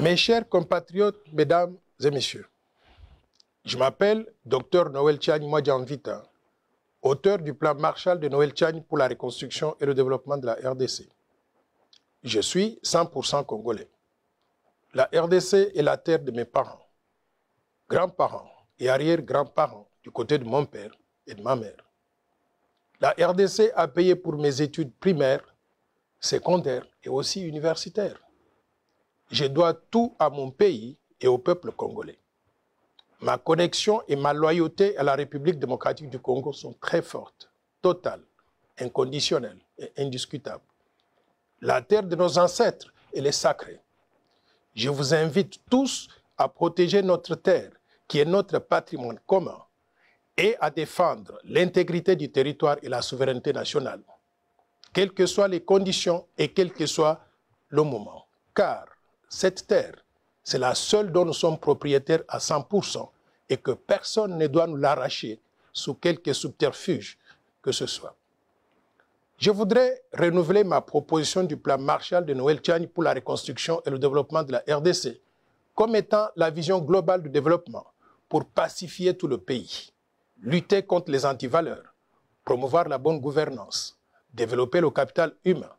Mes chers compatriotes, mesdames et messieurs, je m'appelle Dr Noël Tchagne Mwadjanvita, auteur du plan Marshall de Noël Tchagne pour la reconstruction et le développement de la RDC. Je suis 100% congolais. La RDC est la terre de mes parents, grands-parents et arrière-grands-parents du côté de mon père et de ma mère. La RDC a payé pour mes études primaires, secondaires et aussi universitaires. Je dois tout à mon pays et au peuple congolais. Ma connexion et ma loyauté à la République démocratique du Congo sont très fortes, totales, inconditionnelles et indiscutables. La terre de nos ancêtres, elle est sacrée. Je vous invite tous à protéger notre terre, qui est notre patrimoine commun, et à défendre l'intégrité du territoire et la souveraineté nationale, quelles que soient les conditions et quel que soit le moment. Car cette terre, c'est la seule dont nous sommes propriétaires à 100% et que personne ne doit nous l'arracher sous quelque subterfuge que ce soit. Je voudrais renouveler ma proposition du plan Marshall de Noël Tchagne pour la reconstruction et le développement de la RDC comme étant la vision globale du développement pour pacifier tout le pays, lutter contre les antivaleurs, promouvoir la bonne gouvernance, développer le capital humain,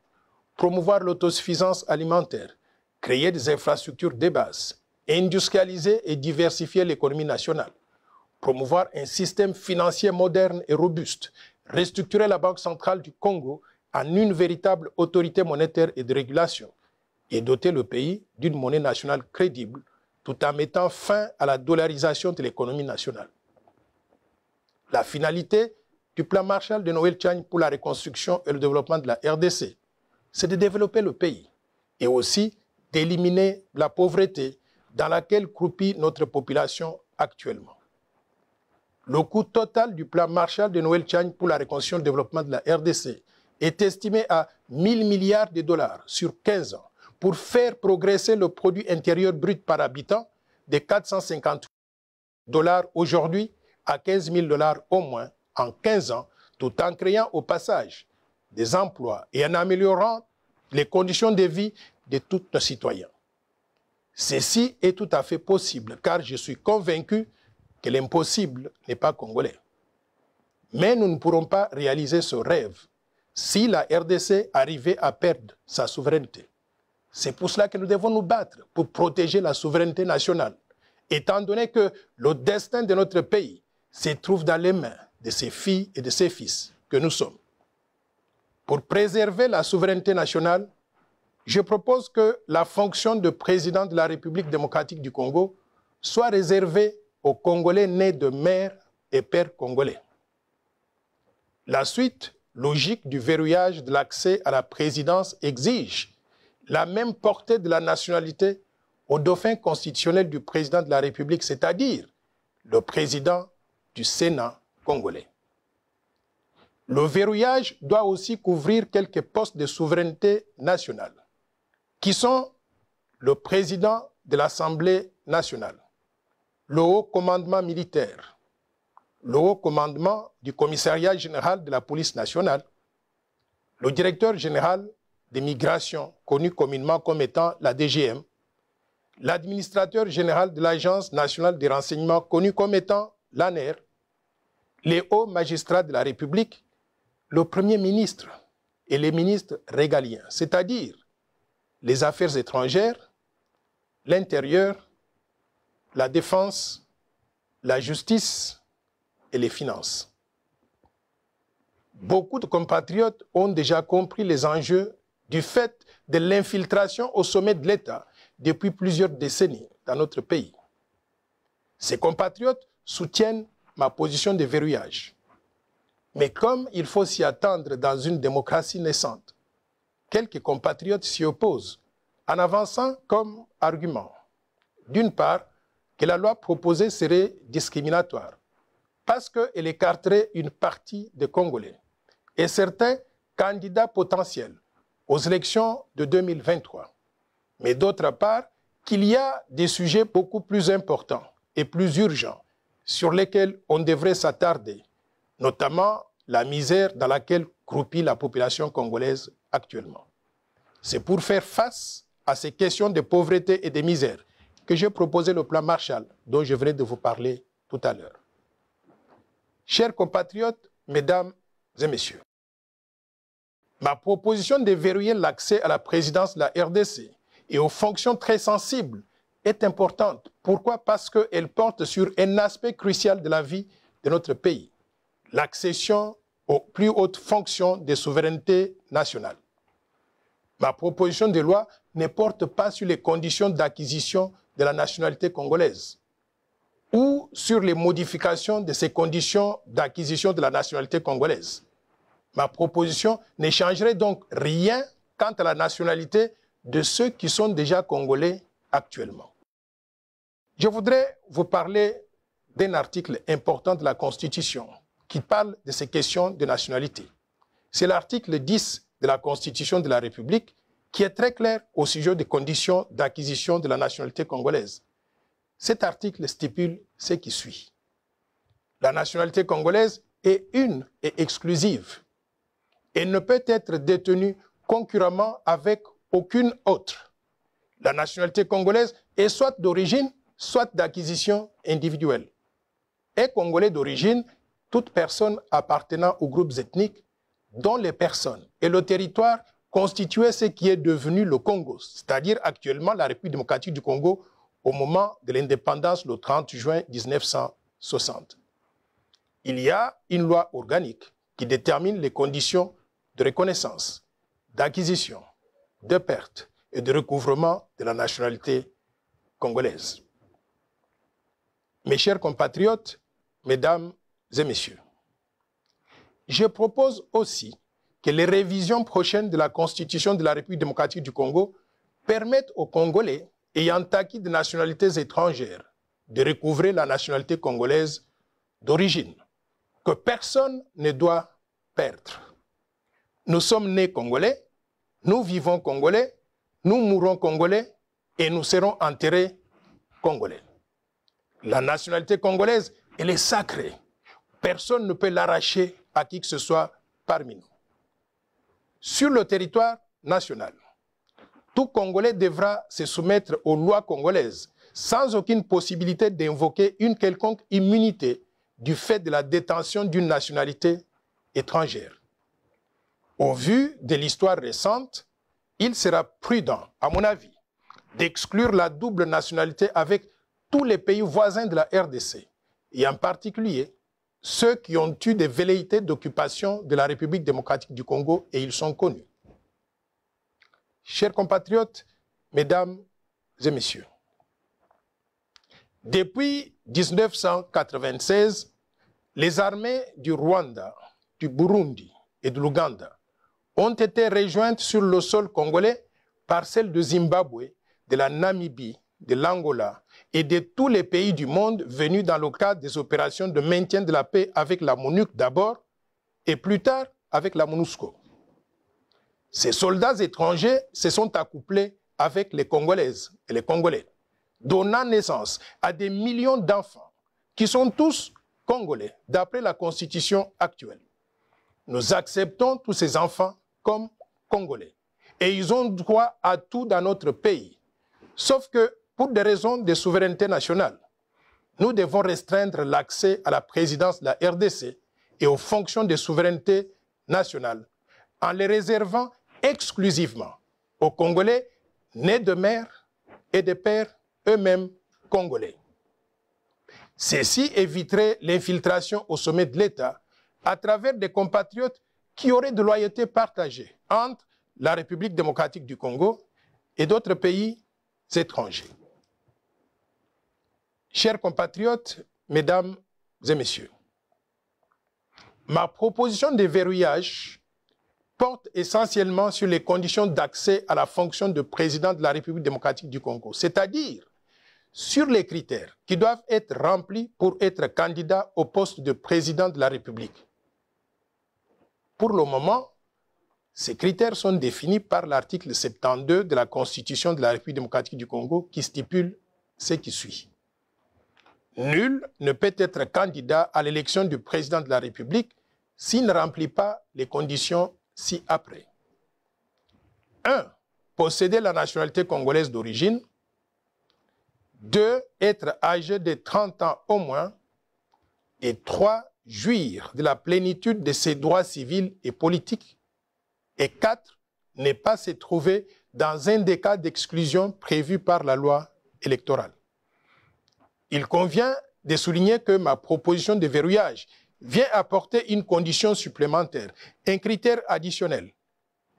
promouvoir l'autosuffisance alimentaire, créer des infrastructures de base, industrialiser et diversifier l'économie nationale, promouvoir un système financier moderne et robuste, restructurer la Banque centrale du Congo en une véritable autorité monétaire et de régulation et doter le pays d'une monnaie nationale crédible tout en mettant fin à la dollarisation de l'économie nationale. La finalité du plan Marshall de Noël Tchagne pour la reconstruction et le développement de la RDC, c'est de développer le pays et aussi d'éliminer la pauvreté dans laquelle croupit notre population actuellement. Le coût total du plan Marshall de Noël Tchagne pour la reconstruction et le développement de la RDC est estimé à 1000 milliards de dollars sur 15 ans pour faire progresser le produit intérieur brut par habitant de 450 dollars aujourd'hui à 15 000 dollars au moins en 15 ans, tout en créant au passage des emplois et en améliorant les conditions de vie de tous nos citoyens. Ceci est tout à fait possible car je suis convaincu que l'impossible n'est pas congolais. Mais nous ne pourrons pas réaliser ce rêve si la RDC arrivait à perdre sa souveraineté. C'est pour cela que nous devons nous battre pour protéger la souveraineté nationale, étant donné que le destin de notre pays se trouve dans les mains de ses filles et de ses fils que nous sommes. Pour préserver la souveraineté nationale, je propose que la fonction de président de la République démocratique du Congo soit réservée aux Congolais nés de mère et père congolais. La suite logique du verrouillage de l'accès à la présidence exige la même portée de la nationalité au dauphin constitutionnel du président de la République, c'est-à-dire le président du Sénat congolais. Le verrouillage doit aussi couvrir quelques postes de souveraineté nationale, qui sont le président de l'Assemblée nationale, le haut commandement militaire, le haut commandement du commissariat général de la police nationale, le directeur général des migrations, connu communément comme étant la DGM, l'administrateur général de l'Agence nationale des renseignements, connu comme étant l'ANER, les hauts magistrats de la République, le Premier ministre et les ministres régaliens, c'est-à-dire les affaires étrangères, l'intérieur, la défense, la justice et les finances. Beaucoup de compatriotes ont déjà compris les enjeux du fait de l'infiltration au sommet de l'État depuis plusieurs décennies dans notre pays. Ces compatriotes soutiennent ma position de verrouillage. Mais comme il faut s'y attendre dans une démocratie naissante, quelques compatriotes s'y opposent en avançant comme argument, d'une part, que la loi proposée serait discriminatoire parce qu'elle écarterait une partie des Congolais et certains candidats potentiels aux élections de 2023. Mais d'autre part, qu'il y a des sujets beaucoup plus importants et plus urgents sur lesquels on devrait s'attarder, notamment la misère dans laquelle croupit la population congolaise actuellement. C'est pour faire face à ces questions de pauvreté et de misère que j'ai proposé le plan Marshall dont je venais de vous parler tout à l'heure. Chers compatriotes, mesdames et messieurs, ma proposition de verrouiller l'accès à la présidence de la RDC et aux fonctions très sensibles est importante. Pourquoi? Parce qu'elle porte sur un aspect crucial de la vie de notre pays, l'accession aux plus hautes fonctions de souveraineté nationale. Ma proposition de loi ne porte pas sur les conditions d'acquisition de la nationalité congolaise ou sur les modifications de ces conditions d'acquisition de la nationalité congolaise. Ma proposition ne changerait donc rien quant à la nationalité de ceux qui sont déjà congolais actuellement. Je voudrais vous parler d'un article important de la Constitution qui parle de ces questions de nationalité. C'est l'article 10 de la Constitution de la République qui est très clair au sujet des conditions d'acquisition de la nationalité congolaise. Cet article stipule ce qui suit. La nationalité congolaise est une et exclusive. Elle ne peut être détenue concurremment avec aucune autre. La nationalité congolaise est soit d'origine, soit d'acquisition individuelle. Est congolais d'origine toute personne appartenant aux groupes ethniques dont les personnes et le territoire constituaient ce qui est devenu le Congo, c'est-à-dire actuellement la République démocratique du Congo au moment de l'indépendance le 30 juin 1960. Il y a une loi organique qui détermine les conditions de reconnaissance, d'acquisition, de perte et de recouvrement de la nationalité congolaise. Mes chers compatriotes, mesdames et messieurs, je propose aussi que les révisions prochaines de la Constitution de la République démocratique du Congo permettent aux Congolais ayant acquis des nationalités étrangères de recouvrer la nationalité congolaise d'origine, que personne ne doit perdre. Nous sommes nés Congolais, nous vivons Congolais, nous mourrons Congolais et nous serons enterrés Congolais. La nationalité congolaise, elle est sacrée. Personne ne peut l'arracher à qui que ce soit parmi nous. Sur le territoire national, tout Congolais devra se soumettre aux lois congolaises sans aucune possibilité d'invoquer une quelconque immunité du fait de la détention d'une nationalité étrangère. Au vu de l'histoire récente, il sera prudent, à mon avis, d'exclure la double nationalité avec tous les pays voisins de la RDC, et en particulier ceux qui ont eu des velléités d'occupation de la République démocratique du Congo, et ils sont connus. Chers compatriotes, mesdames et messieurs, depuis 1996, les armées du Rwanda, du Burundi et de l'Ouganda ont été rejointes sur le sol congolais par celles de Zimbabwe, de la Namibie, de l'Angola et de tous les pays du monde venus dans le cadre des opérations de maintien de la paix avec la MONUC d'abord et plus tard avec la MONUSCO. Ces soldats étrangers se sont accouplés avec les Congolaises et les Congolais, donnant naissance à des millions d'enfants qui sont tous Congolais d'après la Constitution actuelle. Nous acceptons tous ces enfants comme Congolais et ils ont droit à tout dans notre pays. Sauf que pour des raisons de souveraineté nationale, nous devons restreindre l'accès à la présidence de la RDC et aux fonctions de souveraineté nationale en les réservant exclusivement aux Congolais nés de mère et de père eux-mêmes Congolais. Ceci éviterait l'infiltration au sommet de l'État à travers des compatriotes qui auraient de loyauté partagée entre la République démocratique du Congo et d'autres pays étrangers. Chers compatriotes, mesdames et messieurs, ma proposition de verrouillage porte essentiellement sur les conditions d'accès à la fonction de président de la République démocratique du Congo, c'est-à-dire sur les critères qui doivent être remplis pour être candidat au poste de président de la République. Pour le moment, ces critères sont définis par l'article 72 de la Constitution de la République démocratique du Congo qui stipule ce qui suit. Nul ne peut être candidat à l'élection du président de la République s'il ne remplit pas les conditions ci-après. 1. Posséder la nationalité congolaise d'origine. 2. Être âgé de 30 ans au moins. Et 3. Jouir de la plénitude de ses droits civils et politiques. Et 4. Ne pas se trouver dans un des cas d'exclusion prévus par la loi électorale. Il convient de souligner que ma proposition de verrouillage vient apporter une condition supplémentaire, un critère additionnel,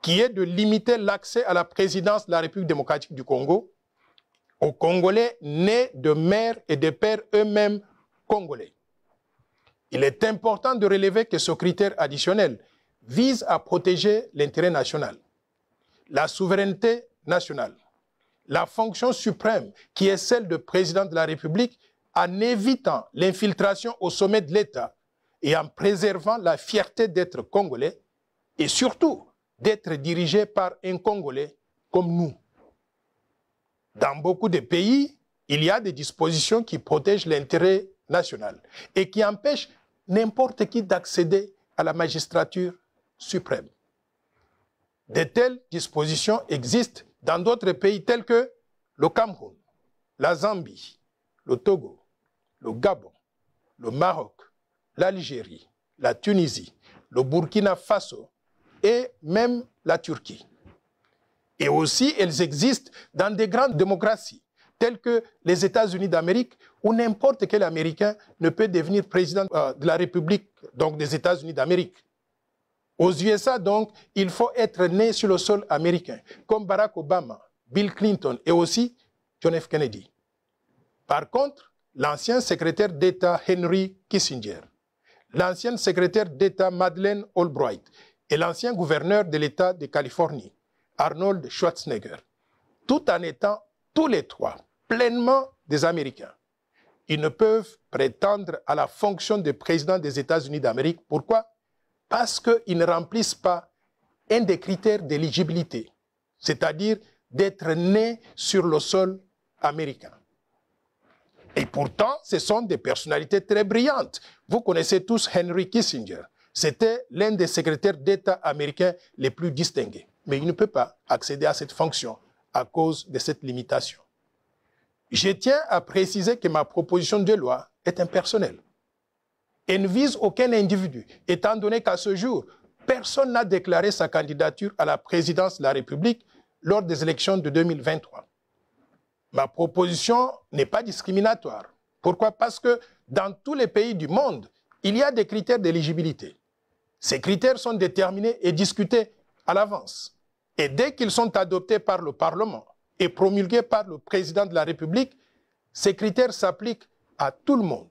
qui est de limiter l'accès à la présidence de la République démocratique du Congo aux Congolais nés de mères et de pères eux-mêmes congolais. Il est important de relever que ce critère additionnel vise à protéger l'intérêt national, la souveraineté nationale, la fonction suprême qui est celle de président de la République en évitant l'infiltration au sommet de l'État et en préservant la fierté d'être congolais et surtout d'être dirigé par un Congolais comme nous. Dans beaucoup de pays, il y a des dispositions qui protègent l'intérêt national et qui empêchent n'importe qui d'accéder à la magistrature suprême. De telles dispositions existent dans d'autres pays tels que le Cameroun, la Zambie, le Togo, le Gabon, le Maroc, l'Algérie, la Tunisie, le Burkina Faso et même la Turquie. Et aussi, elles existent dans des grandes démocraties telles que les États-Unis d'Amérique, où n'importe quel Américain ne peut devenir président de la République, donc des États-Unis d'Amérique. Aux USA, donc, il faut être né sur le sol américain, comme Barack Obama, Bill Clinton et aussi John F. Kennedy. Par contre, l'ancien secrétaire d'État Henry Kissinger, l'ancienne secrétaire d'État Madeleine Albright et l'ancien gouverneur de l'État de Californie, Arnold Schwarzenegger, tout en étant tous les trois pleinement des Américains. Ils ne peuvent prétendre à la fonction de président des États-Unis d'Amérique. Pourquoi? Parce qu'ils ne remplissent pas un des critères d'éligibilité, c'est-à-dire d'être nés sur le sol américain. Et pourtant, ce sont des personnalités très brillantes. Vous connaissez tous Henry Kissinger. C'était l'un des secrétaires d'État américains les plus distingués. Mais il ne peut pas accéder à cette fonction à cause de cette limitation. Je tiens à préciser que ma proposition de loi est impersonnelle. Elle ne vise aucun individu, étant donné qu'à ce jour, personne n'a déclaré sa candidature à la présidence de la République lors des élections de 2023. Ma proposition n'est pas discriminatoire. Pourquoi? Parce que dans tous les pays du monde, il y a des critères d'éligibilité. Ces critères sont déterminés et discutés à l'avance. Et dès qu'ils sont adoptés par le Parlement et promulgués par le président de la République, ces critères s'appliquent à tout le monde,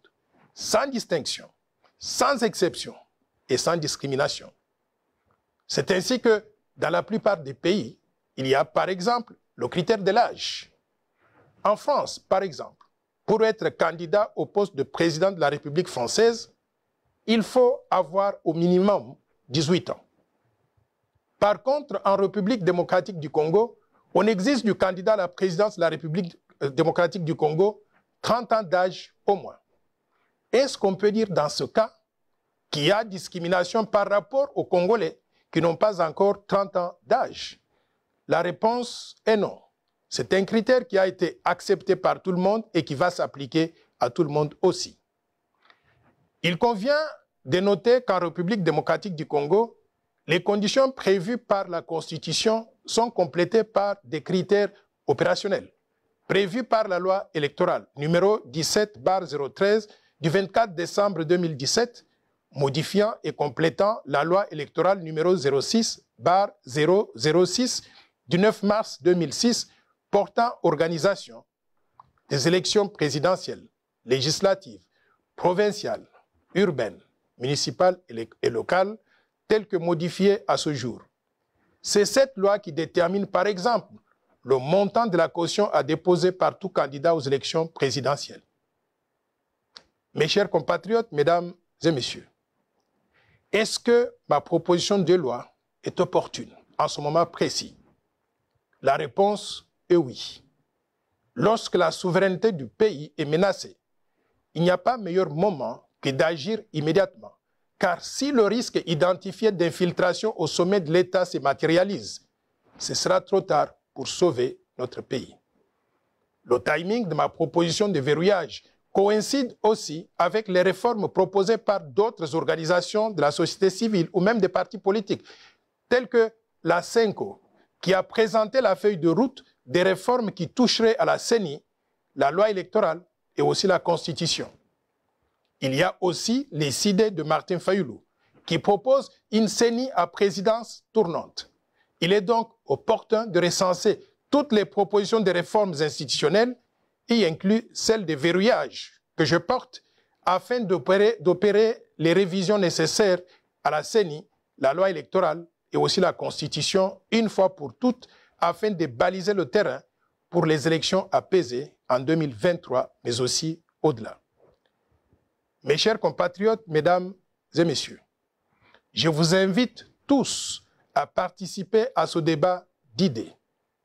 sans distinction, sans exception et sans discrimination. C'est ainsi que, dans la plupart des pays, il y a par exemple le critère de l'âge. En France, par exemple, pour être candidat au poste de président de la République française, il faut avoir au minimum 18 ans. Par contre, en République démocratique du Congo, on exige du candidat à la présidence de la République démocratique du Congo 30 ans d'âge au moins. Est-ce qu'on peut dire dans ce cas qu'il y a discrimination par rapport aux Congolais qui n'ont pas encore 30 ans d'âge? La réponse est non. C'est un critère qui a été accepté par tout le monde et qui va s'appliquer à tout le monde aussi. Il convient de noter qu'en République démocratique du Congo, les conditions prévues par la Constitution sont complétées par des critères opérationnels, prévus par la loi électorale numéro 17/013 du 24 décembre 2017, modifiant et complétant la loi électorale numéro 06/006 du 9 mars 2006 portant organisation des élections présidentielles, législatives, provinciales, urbaines, municipales et locales, telles que modifiées à ce jour. C'est cette loi qui détermine, par exemple, le montant de la caution à déposer par tout candidat aux élections présidentielles. Mes chers compatriotes, mesdames et messieurs, est-ce que ma proposition de loi est opportune en ce moment précis? La réponse est oui. Lorsque la souveraineté du pays est menacée, il n'y a pas meilleur moment que d'agir immédiatement, car si le risque identifié d'infiltration au sommet de l'État se matérialise, ce sera trop tard pour sauver notre pays. Le timing de ma proposition de verrouillage coïncide aussi avec les réformes proposées par d'autres organisations de la société civile ou même des partis politiques, tels que la CENCO, qui a présenté la feuille de route des réformes qui toucheraient à la CENI, la loi électorale et aussi la Constitution. Il y a aussi les idées de Martin Fayoulou, qui propose une CENI à présidence tournante. Il est donc opportun de recenser toutes les propositions de réformes institutionnelles, y inclut celle de verrouillage que je porte, afin d'opérer les révisions nécessaires à la CENI, la loi électorale et aussi la Constitution, une fois pour toutes, afin de baliser le terrain pour les élections apaisées en 2023, mais aussi au-delà. Mes chers compatriotes, mesdames et messieurs, je vous invite tous à participer à ce débat d'idées,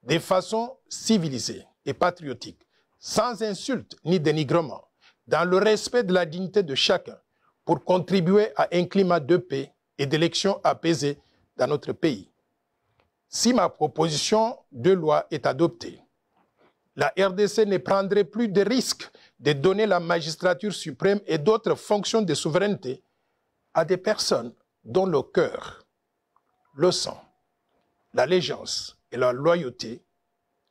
de façon civilisée et patriotique, sans insulte ni dénigrement, dans le respect de la dignité de chacun, pour contribuer à un climat de paix et d'élections apaisées dans notre pays. Si ma proposition de loi est adoptée, la RDC ne prendrait plus de risque de donner la magistrature suprême et d'autres fonctions de souveraineté à des personnes dont le cœur, le sang, l'allégeance et la loyauté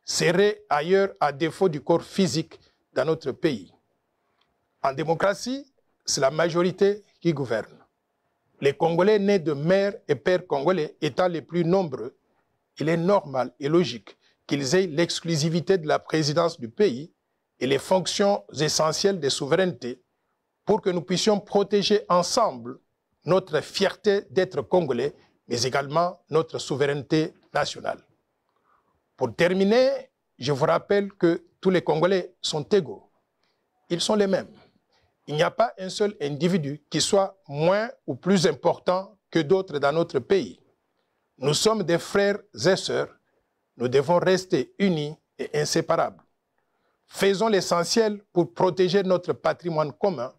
seraient ailleurs à défaut du corps physique dans notre pays. En démocratie, c'est la majorité qui gouverne. Les Congolais nés de mères et pères congolais étant les plus nombreux, il est normal et logique qu'ils aient l'exclusivité de la présidence du pays et les fonctions essentielles de souveraineté pour que nous puissions protéger ensemble notre fierté d'être Congolais, mais également notre souveraineté nationale. Pour terminer, je vous rappelle que tous les Congolais sont égaux. Ils sont les mêmes. Il n'y a pas un seul individu qui soit moins ou plus important que d'autres dans notre pays. Nous sommes des frères et sœurs. Nous devons rester unis et inséparables. Faisons l'essentiel pour protéger notre patrimoine commun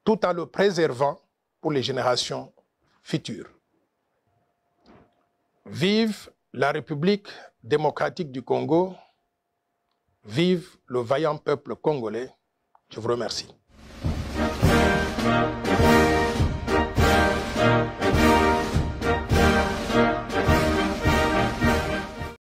tout en le préservant pour les générations futures. Vive la République démocratique du Congo. Vive le vaillant peuple congolais. Je vous remercie.